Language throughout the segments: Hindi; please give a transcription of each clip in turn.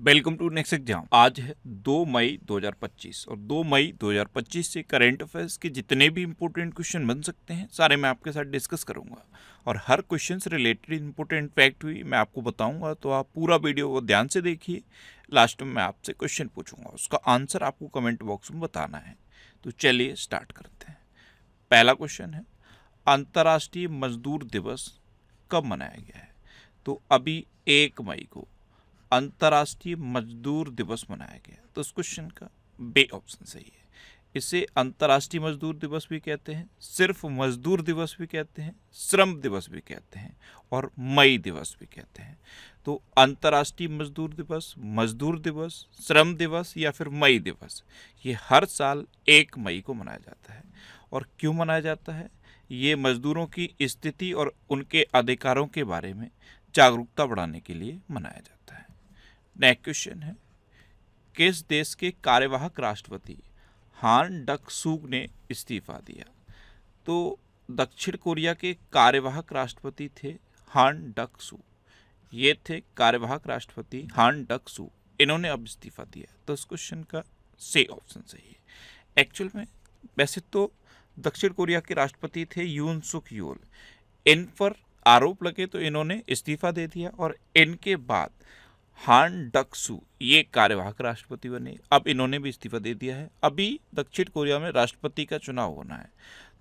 Welcome to next exam. आज है 2 मई 2025 और 2 मई 2025 से करंट अफेयर्स के जितने भी इंपॉर्टेंट क्वेश्चन बन सकते हैं सारे मैं आपके साथ डिस्कस करूंगा और हर क्वेश्चन से रिलेटेड इंपॉर्टेंट फैक्ट भी मैं आपको बताऊंगा। तो आप पूरा वीडियो को ध्यान से देखिए। लास्ट में मैं आपसे क्वेश्चन पूछूंगा, उसका आंसर आपको कमेंट बॉक्स में बताना है। तो चलिए स्टार्ट करते हैं। पहला क्वेश्चन है, अंतर्राष्ट्रीय मजदूर दिवस कब मनाया गया है? तो अभी 1 मई को अंतर्राष्ट्रीय मजदूर दिवस मनाया गया। तो इस क्वेश्चन का बे ऑप्शन सही है। इसे अंतर्राष्ट्रीय मजदूर दिवस भी कहते हैं, सिर्फ मजदूर दिवस भी कहते हैं, श्रम दिवस भी कहते हैं और मई दिवस भी कहते हैं। तो अंतर्राष्ट्रीय मजदूर दिवस, श्रम दिवस या फिर मई दिवस, ये हर साल 1 मई को मनाया जाता है। और क्यों मनाया जाता है? ये मजदूरों की स्थिति और उनके अधिकारों के बारे में जागरूकता बढ़ाने के लिए मनाया जाता है। नेक्स्ट क्वेश्चन है, किस देश के कार्यवाहक राष्ट्रपति हान डक सूग ने इस्तीफा दिया? तो दक्षिण कोरिया के कार्यवाहक राष्ट्रपति थे हान डक सूग। ये थे कार्यवाहक राष्ट्रपति हान डक सूग, इन्होंने अब इस्तीफा दिया। तो इस क्वेश्चन का सी ऑप्शन सही है। एक्चुअल में वैसे तो दक्षिण कोरिया के राष्ट्रपति थे यून सुक योल, इन पर आरोप लगे तो इन्होंने इस्तीफा दे दिया और इनके बाद हान डक सू ये कार्यवाहक राष्ट्रपति बने। अब इन्होंने भी इस्तीफा दे दिया है। अभी दक्षिण कोरिया में राष्ट्रपति का चुनाव होना है,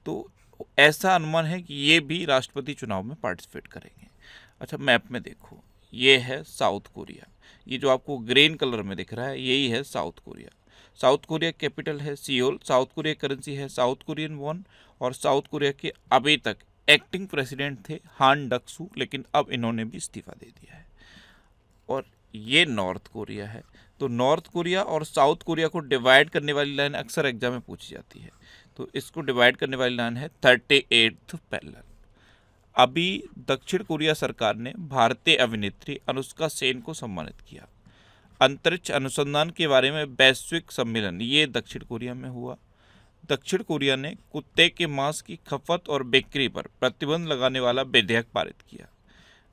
तो ऐसा अनुमान है कि ये भी राष्ट्रपति चुनाव में पार्टिसिपेट करेंगे। अच्छा, मैप में देखो, ये है साउथ कोरिया। ये जो आपको ग्रीन कलर में दिख रहा है यही है south Korea. South Korea capital है सियोल, साउथ कोरिया करेंसी है साउथ कोरियन वॉन और साउथ कोरिया के अभी तक एक्टिंग प्रेसिडेंट थे हान डक सू, लेकिन अब इन्होंने भी इस्तीफा दे दिया है। और ये नॉर्थ कोरिया है। तो नॉर्थ कोरिया और साउथ कोरिया को डिवाइड करने वाली लाइन अक्सर एग्जाम में पूछी जाती है। तो इसको डिवाइड करने वाली लाइन है 38th पैरेलल। अभी दक्षिण कोरिया सरकार ने भारतीय अभिनेत्री अनुष्का सेन को सम्मानित किया। अंतरिक्ष अनुसंधान के बारे में वैश्विक सम्मेलन ये दक्षिण कोरिया में हुआ। दक्षिण कोरिया ने कुत्ते के मांस की खपत और बिक्री पर प्रतिबंध लगाने वाला विधेयक पारित किया।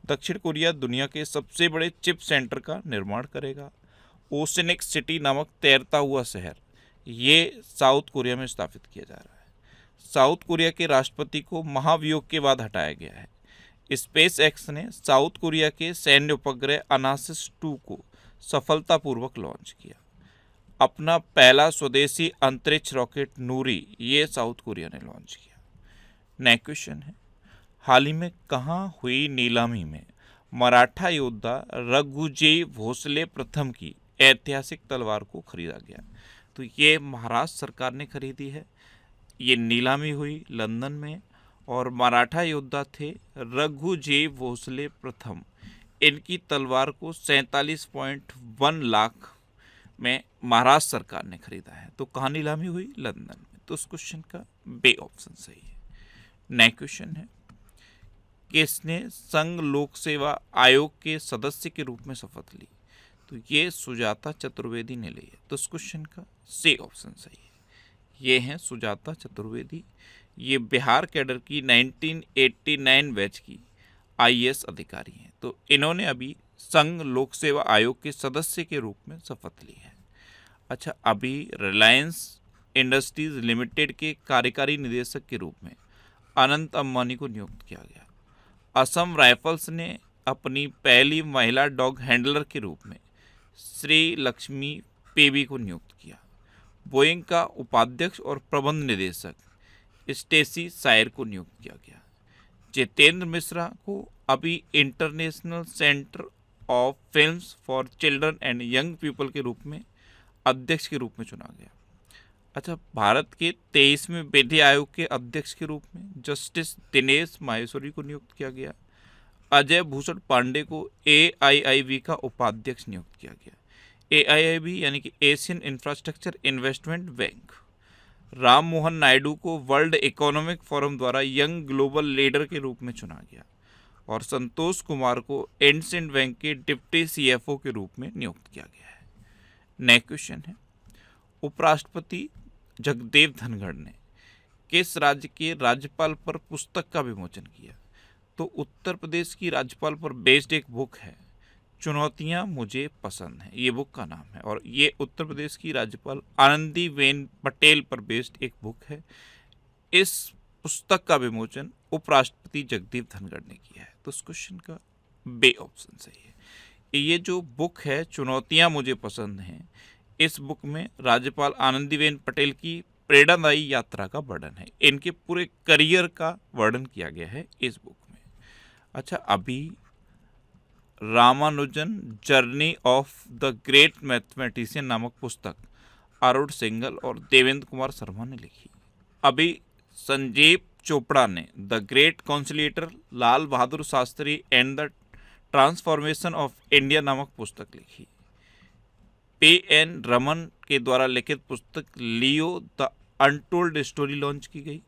दक्षिण कोरिया दुनिया के सबसे बड़े चिप सेंटर का निर्माण करेगा। ओसेनिक सिटी नामक तैरता हुआ शहर ये साउथ कोरिया में स्थापित किया जा रहा है। साउथ कोरिया के राष्ट्रपति को महाभियोग के बाद हटाया गया है। स्पेस एक्स ने साउथ कोरिया के सैन्य उपग्रह अनासिस 2 को सफलतापूर्वक लॉन्च किया। अपना पहला स्वदेशी अंतरिक्ष रॉकेट नूरी ये साउथ कोरिया ने लॉन्च किया। नेक्स्ट क्वेश्चन है, हाल ही में कहाँ हुई नीलामी में मराठा योद्धा रघुजी भोसले प्रथम की ऐतिहासिक तलवार को खरीदा गया? तो ये महाराष्ट्र सरकार ने खरीदी है। ये नीलामी हुई लंदन में और मराठा योद्धा थे रघुजी भोसले प्रथम। इनकी तलवार को 47.1 लाख में महाराष्ट्र सरकार ने खरीदा है। तो कहाँ नीलामी हुई? लंदन में। तो उस क्वेश्चन का बे ऑप्शन सही है। नेक्स्ट क्वेश्चन है, किसने संघ लोक सेवा आयोग के सदस्य के रूप में शपथ ली? तो ये सुजाता चतुर्वेदी ने ली है। तो इस क्वेश्चन का सी ऑप्शन सही है। ये हैं सुजाता चतुर्वेदी। ये बिहार कैडर की 1989 बैच की IAS अधिकारी हैं। तो इन्होंने अभी संघ लोक सेवा आयोग के सदस्य के रूप में शपथ ली है। अच्छा, अभी रिलायंस इंडस्ट्रीज लिमिटेड के कार्यकारी निदेशक के रूप में अनंत अंबानी को नियुक्त किया गया। असम राइफल्स ने अपनी पहली महिला डॉग हैंडलर के रूप में श्री लक्ष्मी पेबी को नियुक्त किया। बोइंग का उपाध्यक्ष और प्रबंध निदेशक स्टेसी सायर को नियुक्त किया गया। जितेंद्र मिश्रा को अभी international centre of films for children and young people के रूप में अध्यक्ष के रूप में चुना गया। अच्छा, भारत के 23वें विधि आयोग के अध्यक्ष के रूप में जस्टिस दिनेश माहेश्वरी को नियुक्त किया गया। अजय भूषण पांडे को AIIB का उपाध्यक्ष नियुक्त किया गया। AIIB यानी कि Asian infrastructure investment bank. Ram Mohan Naidu को वर्ल्ड इकोनॉमिक फोरम द्वारा यंग ग्लोबल लीडर के रूप में चुना गया और संतोष कुमार को इंडसिंड बैंक के डिप्टी CFO के रूप में नियुक्त किया गया है। नेक्स्ट क्वेश्चन है, उपराष्ट्रपति जगदेव धनखड़ ने किस राज्य के राज्यपाल पर पुस्तक का विमोचन किया? तो उत्तर प्रदेश की राज्यपाल पर बेस्ड एक बुक है चुनौतियां मुझे पसंद हैं, ये बुक का नाम है। और ये उत्तर प्रदेश की राज्यपाल आनंदीबेन पटेल पर बेस्ड एक बुक है। इस पुस्तक का विमोचन उपराष्ट्रपति जगदीप धनखड़ ने किया है। तो इस क्वेश्चन का बे ऑप्शन सही है। ये जो बुक है चुनौतियां मुझे पसंद हैं, इस बुक में राज्यपाल आनंदीबेन पटेल की प्रेरणादायी यात्रा का वर्णन है, इनके पूरे करियर का वर्णन किया गया है इस बुक में। अच्छा, अभी Ramanujan journey of the great mathematician नामक पुस्तक अरुण सिंघल और देवेंद्र कुमार शर्मा ने लिखी। अभी संजीव चोपड़ा ने the great conciliator Lal Bahadur Shastri and the transformation of India नामक पुस्तक लिखी। P.N. रमन के द्वारा लिखित पुस्तक Leo the untold story launch की गई।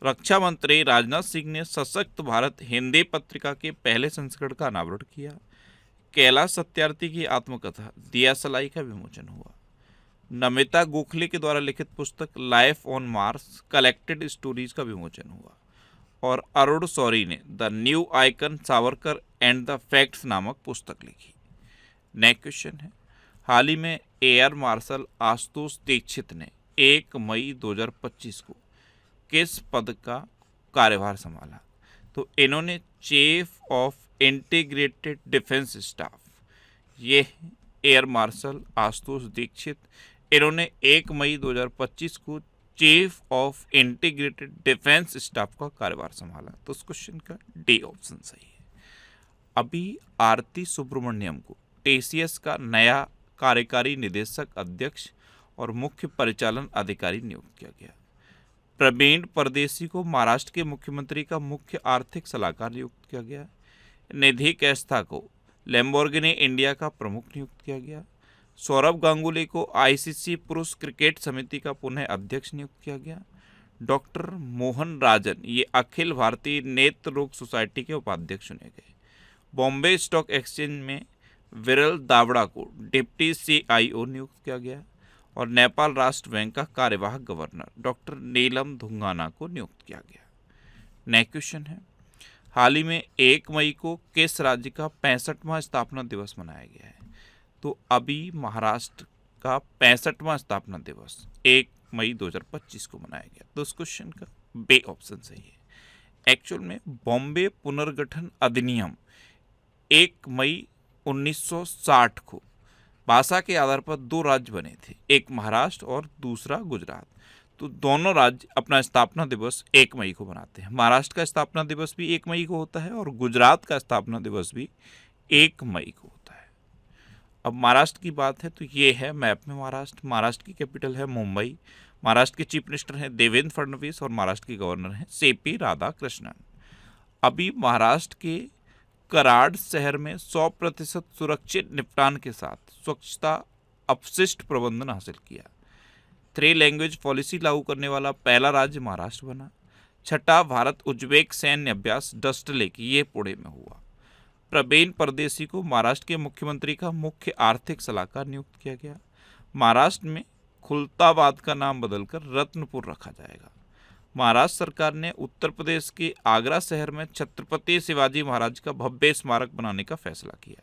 रक्षा मंत्री राजनाथ सिंह ने सशक्त भारत हिंदी पत्रिका के पहले संस्करण का अनावरण किया। कैलाश सत्यार्थी की आत्मकथा दिया सलाई का विमोचन हुआ। नमिता गोखले के द्वारा लिखित पुस्तक life on Mars collected stories का विमोचन हुआ। और अरुण शौरी ने the new icon Savarkar and the facts नामक पुस्तक लिखी। नेक्स्ट क्वेश्चन है, हाल ही में एयर मार्शल आशुतोष दीक्षित ने 1 मई 2025 को किस पद का कार्यभार संभाला? तो इन्होंने chief of integrated defence staff, ये एयर मार्शल आशुतोष दीक्षित, इन्होंने 1 मई 2025 को chief of integrated defence staff का कार्यभार संभाला। तो उस क्वेश्चन का डी ऑप्शन सही है। अभी आरती सुब्रमण्यम को टीसीएस का नया कार्यकारी निदेशक अध्यक्ष और मुख्य परिचालन अधिकारी नियुक्त किया गया। प्रवीण परदेसी को महाराष्ट्र के मुख्यमंत्री का मुख्य आर्थिक सलाहकार नियुक्त किया गया। निधि कैस्था को लैम्बोर्गिनी इंडिया का प्रमुख नियुक्त किया गया। सौरभ गांगुली को आईसीसी पुरुष क्रिकेट समिति का पुनः अध्यक्ष नियुक्त किया गया। डॉक्टर मोहन राजन ये अखिल भारतीय नेत्र रोग सोसाइटी के उपाध्यक्ष चुने गए। बॉम्बे स्टॉक एक्सचेंज में विरल दावड़ा को डिप्टी CIO नियुक्त किया गया। और नेपाल राष्ट्र बैंक का कार्यवाहक गवर्नर डॉक्टर नीलम धुंगाना को नियुक्त किया गया। नेक्स्ट क्वेश्चन है, हाल ही में 1 मई को किस राज्य का 65वां स्थापना दिवस मनाया गया है? तो अभी महाराष्ट्र का 65वां स्थापना दिवस 1 मई 2025 को मनाया गया। तो उस क्वेश्चन का बे ऑप्शन सही है। एक्चुअल में बॉम्बे पुनर्गठन अधिनियम 1 मई 1960 को भाषा के आधार पर 2 राज्य बने थे, एक महाराष्ट्र और दूसरा गुजरात। तो दोनों राज्य अपना स्थापना दिवस 1 मई को मनाते हैं। महाराष्ट्र का स्थापना दिवस भी 1 मई को होता है और गुजरात का स्थापना दिवस भी 1 मई को होता है। अब महाराष्ट्र की बात है तो ये है मैप में महाराष्ट्र। महाराष्ट्र की कैपिटल है मुंबई। महाराष्ट्र के चीफ मिनिस्टर हैं देवेंद्र फडणवीस और महाराष्ट्र के गवर्नर हैं CP राधाकृष्णन। अभी महाराष्ट्र के कराड़ शहर में 100% सुरक्षित निपटान के साथ स्वच्छता अपशिष्ट प्रबंधन हासिल किया। 3 लैंग्वेज पॉलिसी लागू करने वाला पहला राज्य महाराष्ट्र बना। 6ठा भारत उज्बेक सैन्य अभ्यास डस्ट लेक ये पुणे में हुआ। प्रवीण परदेसी को महाराष्ट्र के मुख्यमंत्री का मुख्य आर्थिक सलाहकार नियुक्त किया गया। महाराष्ट्र में खुलताबाद का नाम बदलकर रत्नपुर रखा जाएगा। महाराष्ट्र सरकार ने उत्तर प्रदेश के आगरा शहर में छत्रपति शिवाजी महाराज का भव्य स्मारक बनाने का फैसला किया।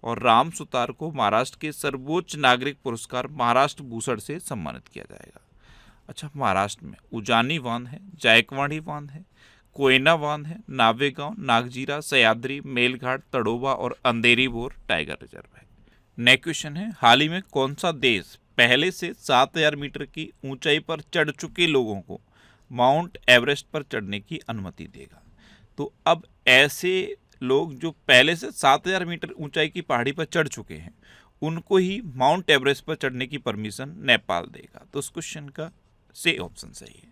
और राम सुतार को महाराष्ट्र के सर्वोच्च नागरिक पुरस्कार महाराष्ट्र भूषण से सम्मानित किया जाएगा। अच्छा, महाराष्ट्र में उजानी बांध है, जायकवाड़ी बांध है, कोयना बांध है, नावेगांव, नागजीरा, सह्याद्री, मेलघाट, तड़ोबा और अंधेरी बोर टाइगर रिजर्व है। नेक्स्ट क्वेश्चन है, हाल ही में कौन सा देश पहले से 7000 मीटर की ऊंचाई पर चढ़ चुके लोगों को माउंट एवरेस्ट पर चढ़ने की अनुमति देगा? तो अब ऐसे लोग जो पहले से 7000 मीटर ऊंचाई की पहाड़ी पर चढ़ चुके हैं उनको ही माउंट एवरेस्ट पर चढ़ने की परमिशन नेपाल देगा। तो उस क्वेश्चन का से ऑप्शन सही है।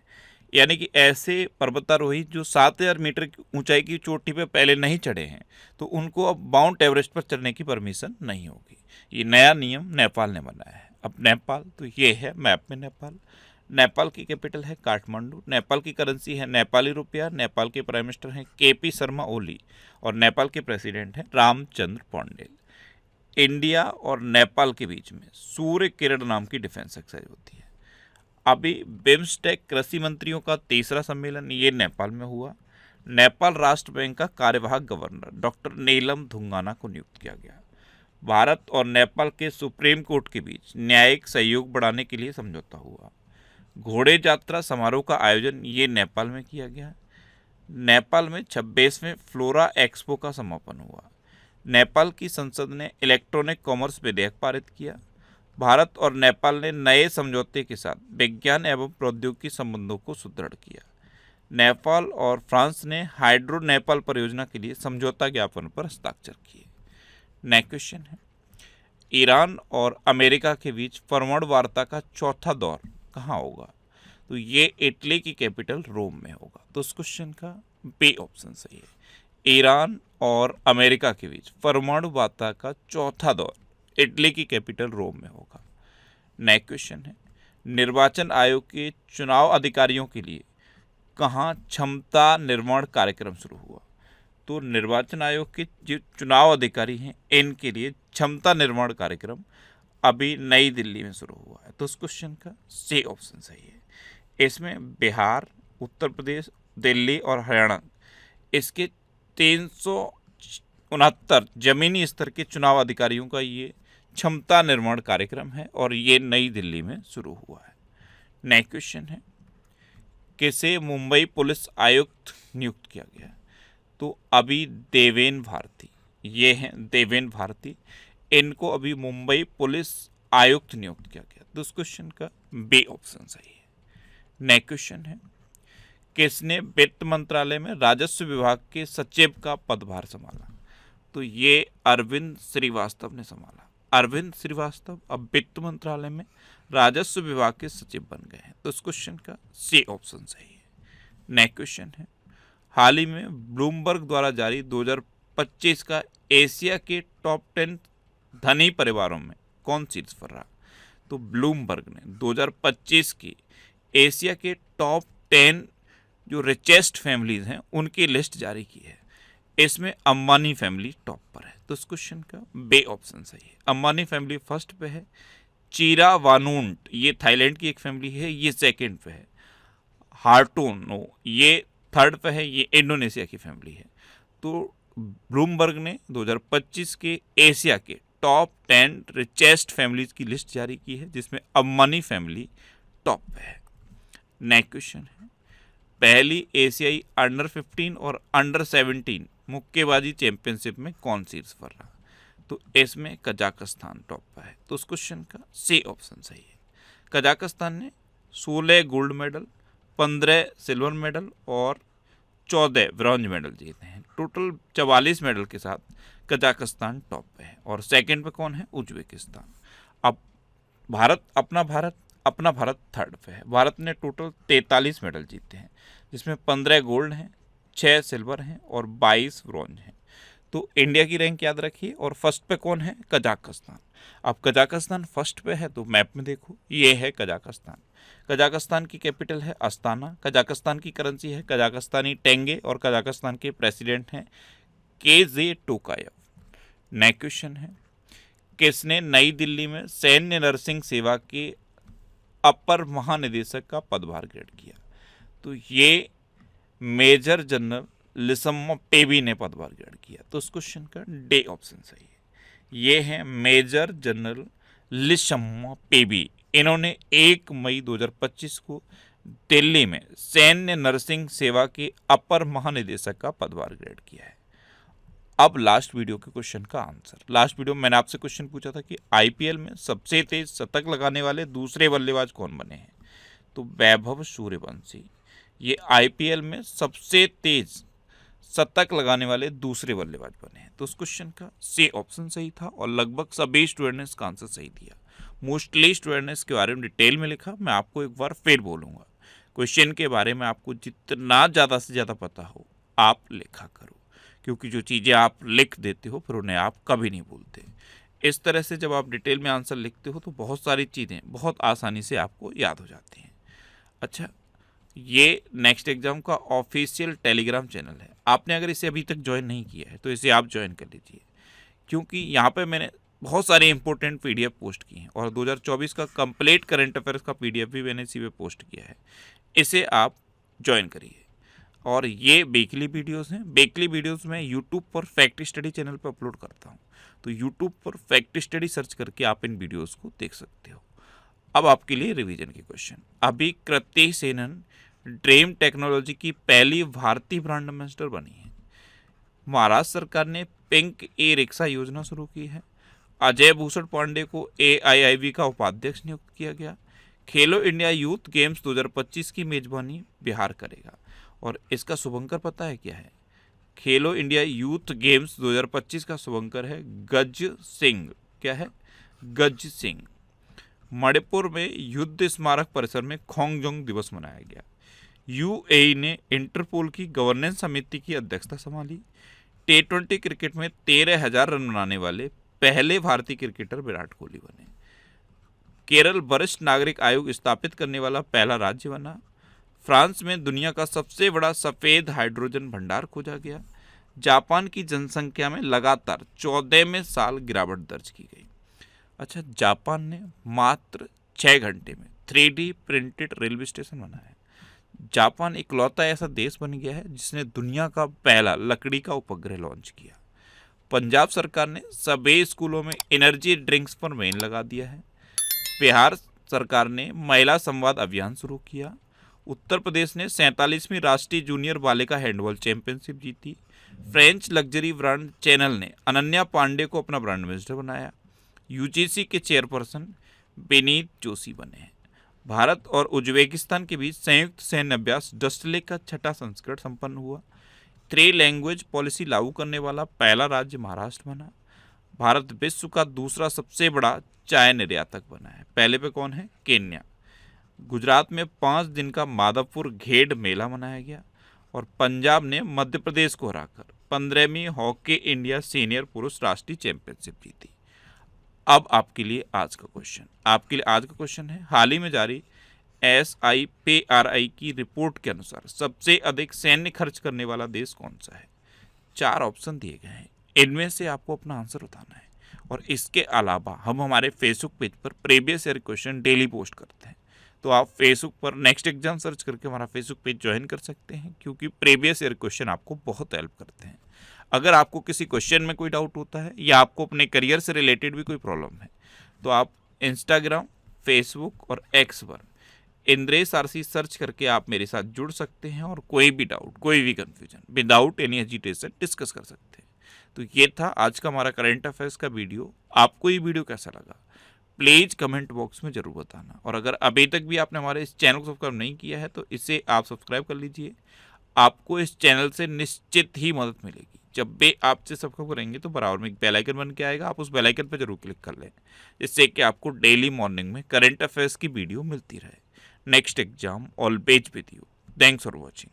यानी कि ऐसे पर्वतारोही जो 7000 मीटर की ऊंचाई की चोटी पर पहले नहीं चढ़े हैं तो उनको अब माउंट एवरेस्ट पर चढ़ने की परमिशन नहीं होगी। ये नया नियम नेपाल ने बनाया है। अब नेपाल तो ये है मैप में नेपाल। नेपाल की कैपिटल है काठमांडू। नेपाल की करेंसी है नेपाली रुपया। नेपाल के प्राइम मिनिस्टर हैं KP शर्मा ओली और नेपाल के प्रेसिडेंट हैं रामचंद्र पौंडेल। इंडिया और नेपाल के बीच में सूर्य किरण नाम की डिफेंस एक्सरसाइज होती है। अभी बिम्स्टेक कृषि मंत्रियों का 3रा सम्मेलन ये नेपाल में हुआ। नेपाल राष्ट्र बैंक का कार्यवाहक गवर्नर डॉक्टर नीलम धुंगाना को नियुक्त किया गया। भारत और नेपाल के सुप्रीम कोर्ट के बीच न्यायिक सहयोग बढ़ाने के लिए समझौता हुआ। घोड़े यात्रा समारोह का आयोजन ये नेपाल में किया गया। नेपाल में 26वें फ्लोरा एक्सपो का समापन हुआ। नेपाल की संसद ने इलेक्ट्रॉनिक कॉमर्स विधेयक पारित किया। भारत और नेपाल ने नए समझौते के साथ विज्ञान एवं प्रौद्योगिकी संबंधों को सुदृढ़ किया। नेपाल और फ्रांस ने हाइड्रो नेपाल परियोजना के लिए समझौता ज्ञापन पर हस्ताक्षर किए। नेक्स्ट क्वेश्चन है, ईरान और अमेरिका के परमाणु परमाणु वार्ता का चौथा दौर कहाँ होगा? तो ये इटली की कैपिटल रोम में होगा। तो इस क्वेश्चन का बी ऑप्शन सही है। ईरान और अमेरिका के बीच परमाणु वार्ता का चौथा दौर इटली की कैपिटल रोम में होगा। नेक्स्ट क्वेश्चन है, निर्वाचन आयोग के चुनाव अधिकारियों के लिए कहाँ क्षमता निर्माण कार्यक्रम शुरू हुआ? तो निर्वाचन आयोग के जो चुनाव अधिकारी हैं इनके लिए क्षमता निर्माण कार्यक्रम अभी नई दिल्ली में शुरू हुआ है। तो इस क्वेश्चन का सी ऑप्शन सही है। इसमें बिहार, उत्तर प्रदेश, दिल्ली और हरियाणा इसके 369 जमीनी स्तर के चुनाव अधिकारियों का ये क्षमता निर्माण कार्यक्रम है और ये नई दिल्ली में शुरू हुआ है। नेक्स्ट क्वेश्चन है, किसे मुंबई पुलिस आयुक्त नियुक्त किया गया? तो अभी देवेन भारती, ये हैं देवेन भारती, इनको अभी मुंबई पुलिस आयुक्त नियुक्त किया गया। तो इस क्वेश्चन का बी ऑप्शन सही है। नेक्स्ट क्वेश्चन है, किसने वित्त मंत्रालय में राजस्व विभाग के सचिव का पदभार संभाला? तो ये अरविंद श्रीवास्तव ने संभाला। अरविंद श्रीवास्तव अब वित्त मंत्रालय में राजस्व विभाग के सचिव बन गए हैं। तो इस क्वेश्चन का सी ऑप्शन सही है। नेक्स्ट क्वेश्चन है, हाल ही में ब्लूमबर्ग द्वारा जारी 2025 का एशिया के टॉप 10 धनी परिवारों में कौन शीर्ष पर रहा? तो ब्लूमबर्ग ने 2025 की एशिया के टॉप 10 जो रिचेस्ट फैमिलीज हैं उनकी लिस्ट जारी की है। इसमें अंबानी फैमिली टॉप पर है। तो इस क्वेश्चन का बी ऑप्शन सही है। अंबानी फैमिली फर्स्ट पे है। चीरा वानूंट ये थाईलैंड की एक फैमिली है, ये सेकंड पे है। हार्टोनो ये थर्ड पे है, ये इंडोनेशिया की फैमिली है। तो ब्लूमबर्ग ने 2025 के एशिया के टॉप 10 रिचेस्ट फैमिलीज की लिस्ट जारी की है जिसमें अंबानी फैमिली टॉप पे है। नेक्स्ट क्वेश्चन है, पहली एशियाई अंडर 15 और अंडर 17 मुक्केबाजी चैंपियनशिप में कौन शीर्ष पर रहा? तो इसमें कजाकिस्तान टॉप पर है। तो उस क्वेश्चन का सी ऑप्शन सही है। कजाकिस्तान ने 16 गोल्ड मेडल, 15 सिल्वर मेडल और 14 ब्रॉन्ज मेडल जीते हैं। टोटल 44 मेडल के साथ कजाकिस्तान टॉप पे है। और सेकंड पे कौन है? उज्बेकिस्तान। अब अपना भारत थर्ड पे है। भारत ने टोटल 43 मेडल जीते हैं जिसमें 15 गोल्ड हैं, 6 सिल्वर हैं और 22 ब्रॉन्ज हैं। तो इंडिया की रैंक याद रखिए। और फर्स्ट पे कौन है? कजाकिस्तान। अब कजाकिस्तान फर्स्ट पे है तो मैप में देखो, ये है कजाकिस्तान। कजाकिस्तान की कैपिटल है अस्ताना। कजाकिस्तान की करेंसी है कजाकिस्तानी टेंगे और कजाकिस्तान के प्रेसिडेंट हैं केजे टोकायव। नेक्स्ट क्वेश्चन है, किसने नई दिल्ली में सैन्य नर्सिंग सेवा के अपर महानिदेशक का पदभार ग्रहण किया? तो ये मेजर जनरल लिसम्मा पेबी ने पदभार ग्रहण किया। तो इस क्वेश्चन का डी ऑप्शन सही है। ये हैं मेजर जनरल लिसम्मा पेबी। इन्होंने 1 मई 2025 को दिल्ली में सैन्य नर्सिंग सेवा के अपर महानिदेशक का पदभार ग्रहण किया है। अब लास्ट वीडियो के क्वेश्चन का आंसर। लास्ट वीडियो में मैंने आपसे क्वेश्चन पूछा था कि आईपीएल में सबसे तेज शतक लगाने वाले दूसरे बल्लेबाज कौन बने हैं? तो वैभव सूर्यवंशी ये आईपीएल में सबसे तेज शतक लगाने वाले दूसरे बल्लेबाज बने हैं। तो उस क्वेश्चन का सी ऑप्शन सही था और लगभग सभी स्टूडेंट ने इसका आंसर सही दिया। मोस्टली स्टूडेंट ने इसके बारे में डिटेल में लिखा। मैं आपको एक बार फिर बोलूँगा, क्वेश्चन के बारे में आपको जितना ज़्यादा से ज़्यादा पता हो आप लिखा करो, क्योंकि जो चीज़ें आप लिख देते हो फिर उन्हें आप कभी नहीं भूलते। इस तरह से जब आप डिटेल में आंसर लिखते हो तो बहुत सारी चीज़ें बहुत आसानी से आपको याद हो जाती हैं। अच्छा, ये नेक्स्ट एग्जाम का ऑफिशियल टेलीग्राम चैनल है। आपने अगर इसे अभी तक ज्वाइन नहीं किया है तो इसे आप ज्वाइन कर लीजिए, क्योंकि यहाँ पे मैंने बहुत सारे इंपॉर्टेंट पीडीएफ पोस्ट किए हैं और 2024 का कंप्लीट करंट अफेयर्स का पीडीएफ भी मैंने इसी पे पोस्ट किया है। इसे आप ज्वाइन करिए। और ये वीकली वीडियोस हैं। वीकली वीडियोस मैं यूट्यूब पर फैक्ट स्टडी चैनल पर अपलोड करता हूँ, तो यूट्यूब पर फैक्ट स्टडी सर्च करके आप इन वीडियोस को देख सकते हो। अब आपके लिए रिवीजन के क्वेश्चन। अभी कृति सेनन ड्रीम टेक्नोलॉजी की पहली भारतीय ब्रांड एम्बेसडर बनी है। महाराष्ट्र सरकार ने पिंक ई रिक्शा योजना शुरू की है। अजय भूषण पांडे को AIIB का उपाध्यक्ष नियुक्त किया गया। खेलो इंडिया यूथ गेम्स 2025 की मेजबानी बिहार करेगा। और इसका शुभंकर पता है क्या है? खेलो इंडिया यूथ गेम्स 2025 का शुभंकर है गज सिंह। क्या है? गज सिंह। मणिपुर में युद्ध स्मारक परिसर में खोंगजोंग दिवस मनाया गया। UAE ने इंटरपोल की गवर्नेंस समिति की अध्यक्षता संभाली। T20 क्रिकेट में 13,000 रन बनाने वाले पहले भारतीय क्रिकेटर विराट कोहली बने। केरल वरिष्ठ नागरिक आयोग स्थापित करने वाला पहला राज्य बना। फ्रांस में दुनिया का सबसे बड़ा सफेद हाइड्रोजन भंडार खोजा गया। जापान की जनसंख्या में लगातार 14वें साल गिरावट दर्ज की गई। अच्छा, जापान ने मात्र 6 घंटे में 3D प्रिंटेड रेलवे स्टेशन बनाया। जापान इकलौता ऐसा देश बन गया है जिसने दुनिया का पहला लकड़ी का उपग्रह लॉन्च किया। पंजाब सरकार ने सभी स्कूलों में एनर्जी ड्रिंक्स पर बैन लगा दिया है। बिहार सरकार ने महिला संवाद अभियान शुरू किया। उत्तर प्रदेश ने 47वीं राष्ट्रीय जूनियर बालिका हैंडबॉल चैंपियनशिप जीती। फ्रेंच लग्जरी ब्रांड चैनल ने अनन्या पांडे को अपना ब्रांड एम्बेसडर बनाया। UGC के चेयरपर्सन विनीत जोशी बने हैं। भारत और उज्बेकिस्तान के बीच संयुक्त सैन्य अभ्यास डस्ट लेक का 6ठा संस्करण संपन्न हुआ। 3 लैंग्वेज पॉलिसी लागू करने वाला पहला राज्य महाराष्ट्र बना। भारत विश्व का दूसरा सबसे बड़ा चाय निर्यातक बना है। पहले पे कौन है? केन्या। गुजरात में 5 दिन का माधवपुर घेड मेला मनाया गया। और पंजाब ने मध्य प्रदेश को हराकर 15वीं हॉकी इंडिया सीनियर पुरुष राष्ट्रीय चैंपियनशिप जीती। अब आपके लिए आज का क्वेश्चन है, हाल ही में जारी SIPRI की रिपोर्ट के अनुसार सबसे अधिक सैन्य खर्च करने वाला देश कौन सा है? 4 ऑप्शन दिए गए हैं, इनमें से आपको अपना आंसर बताना है। और इसके अलावा हम हमारे फेसबुक पेज पर previous year question daily post करते हैं, तो आप फेसबुक पर नेक्स्ट एग्जाम सर्च करके हमारा फेसबुक पेज ज्वाइन कर सकते हैं, क्योंकि प्रीवियस ईयर क्वेश्चन आपको बहुत हेल्प करते हैं। अगर आपको किसी क्वेश्चन में कोई डाउट होता है या आपको अपने करियर से रिलेटेड भी कोई प्रॉब्लम है, तो आप इंस्टाग्राम, फेसबुक और X पर इंद्रेश RC सर्च करके आप मेरे साथ जुड़ सकते हैं और कोई भी डाउट, कोई भी confusion without any hesitation discuss कर सकते हैं। तो ये था आज का हमारा करंट अफेयर्स का वीडियो। आपको ये वीडियो कैसा लगा प्लीज़ कमेंट बॉक्स में ज़रूर बताना। और अगर अभी तक भी आपने हमारे इस चैनल को सब्सक्राइब नहीं किया है तो इसे आप सब्सक्राइब कर लीजिए। आपको इस चैनल से निश्चित ही मदद मिलेगी। जब भी आपसे सब्सक्राइब करेंगे तो बराबर में एक बेल आइकन बन के आएगा, आप उस बेल आइकन पर जरूर क्लिक कर लें, जिससे कि आपको डेली मॉर्निंग में करंट अफेयर्स की वीडियो मिलती रहे। Next exam always with you. Thanks for watching.